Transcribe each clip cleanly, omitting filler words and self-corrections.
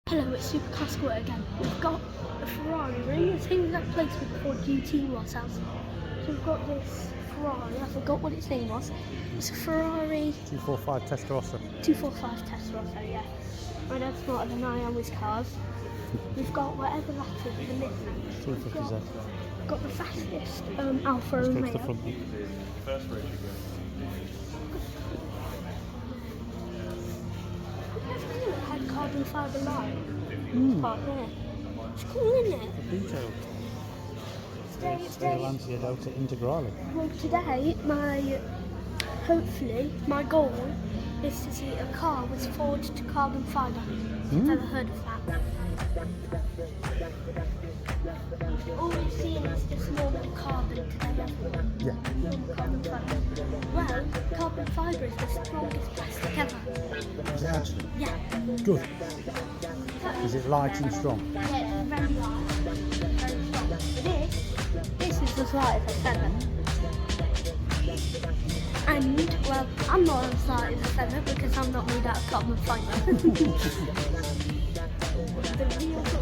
Hello, it's Supercar Squirt again. We've got a Ferrari, really the same exact place where the Ford GT was has. So we've got this Ferrari, I forgot what its name was. It's a Ferrari 245 Testarossa. 245 Testarossa, yeah. My dad's smarter than I am with cars. We've got whatever that is, the Nissan. We've got the fastest Alfa Romeo. It had carbon fibre line. Part there. It's cool, isn't it? Detailed. Today, Lancia Delta Integrale. well, today, hopefully, my goal is to see a car with forged carbon fibre. I've never heard of that. All we've seen is just normal carbon today, everyone. Yeah. Normal carbon fibre. Well, carbon fibre is the strongest plastic ever. Is it actually? Yeah. Good. Is it light and strong? Yeah, it's very light. Very strong. This is as light as a feather. And, well, I'm not as light as a feather because I'm not made out of carbon fibre. The real is,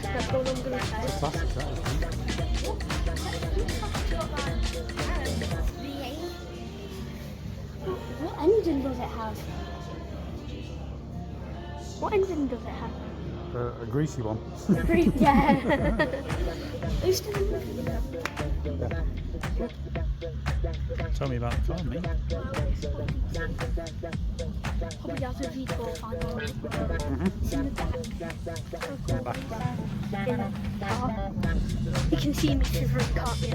that's all I'm going to say. Classic, that is. What engine does it have? What engine does it have? A greasy one. Yeah. Who's doing Tell me about the car, mate. Probably has a V12 on it. It's in the back. In the car. You can see me shivering, can't you?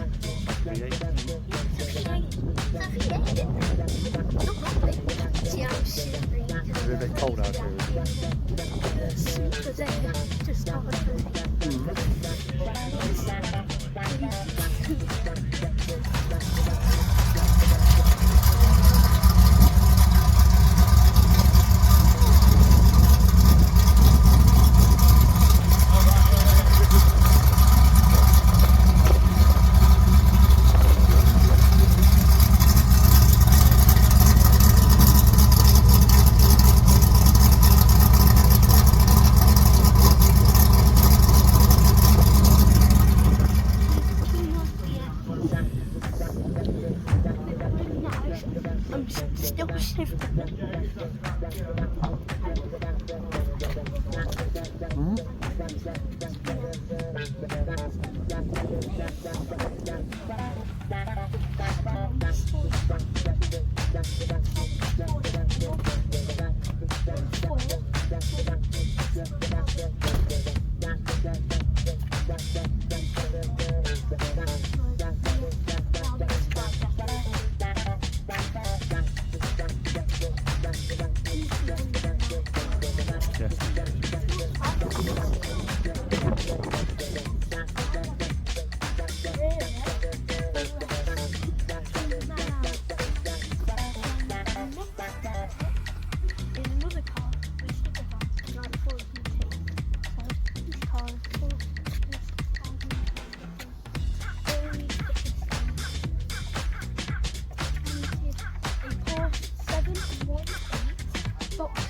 See, I'm shivering. It's a bit cold out here. Super there. Just started I'm still shivering. Box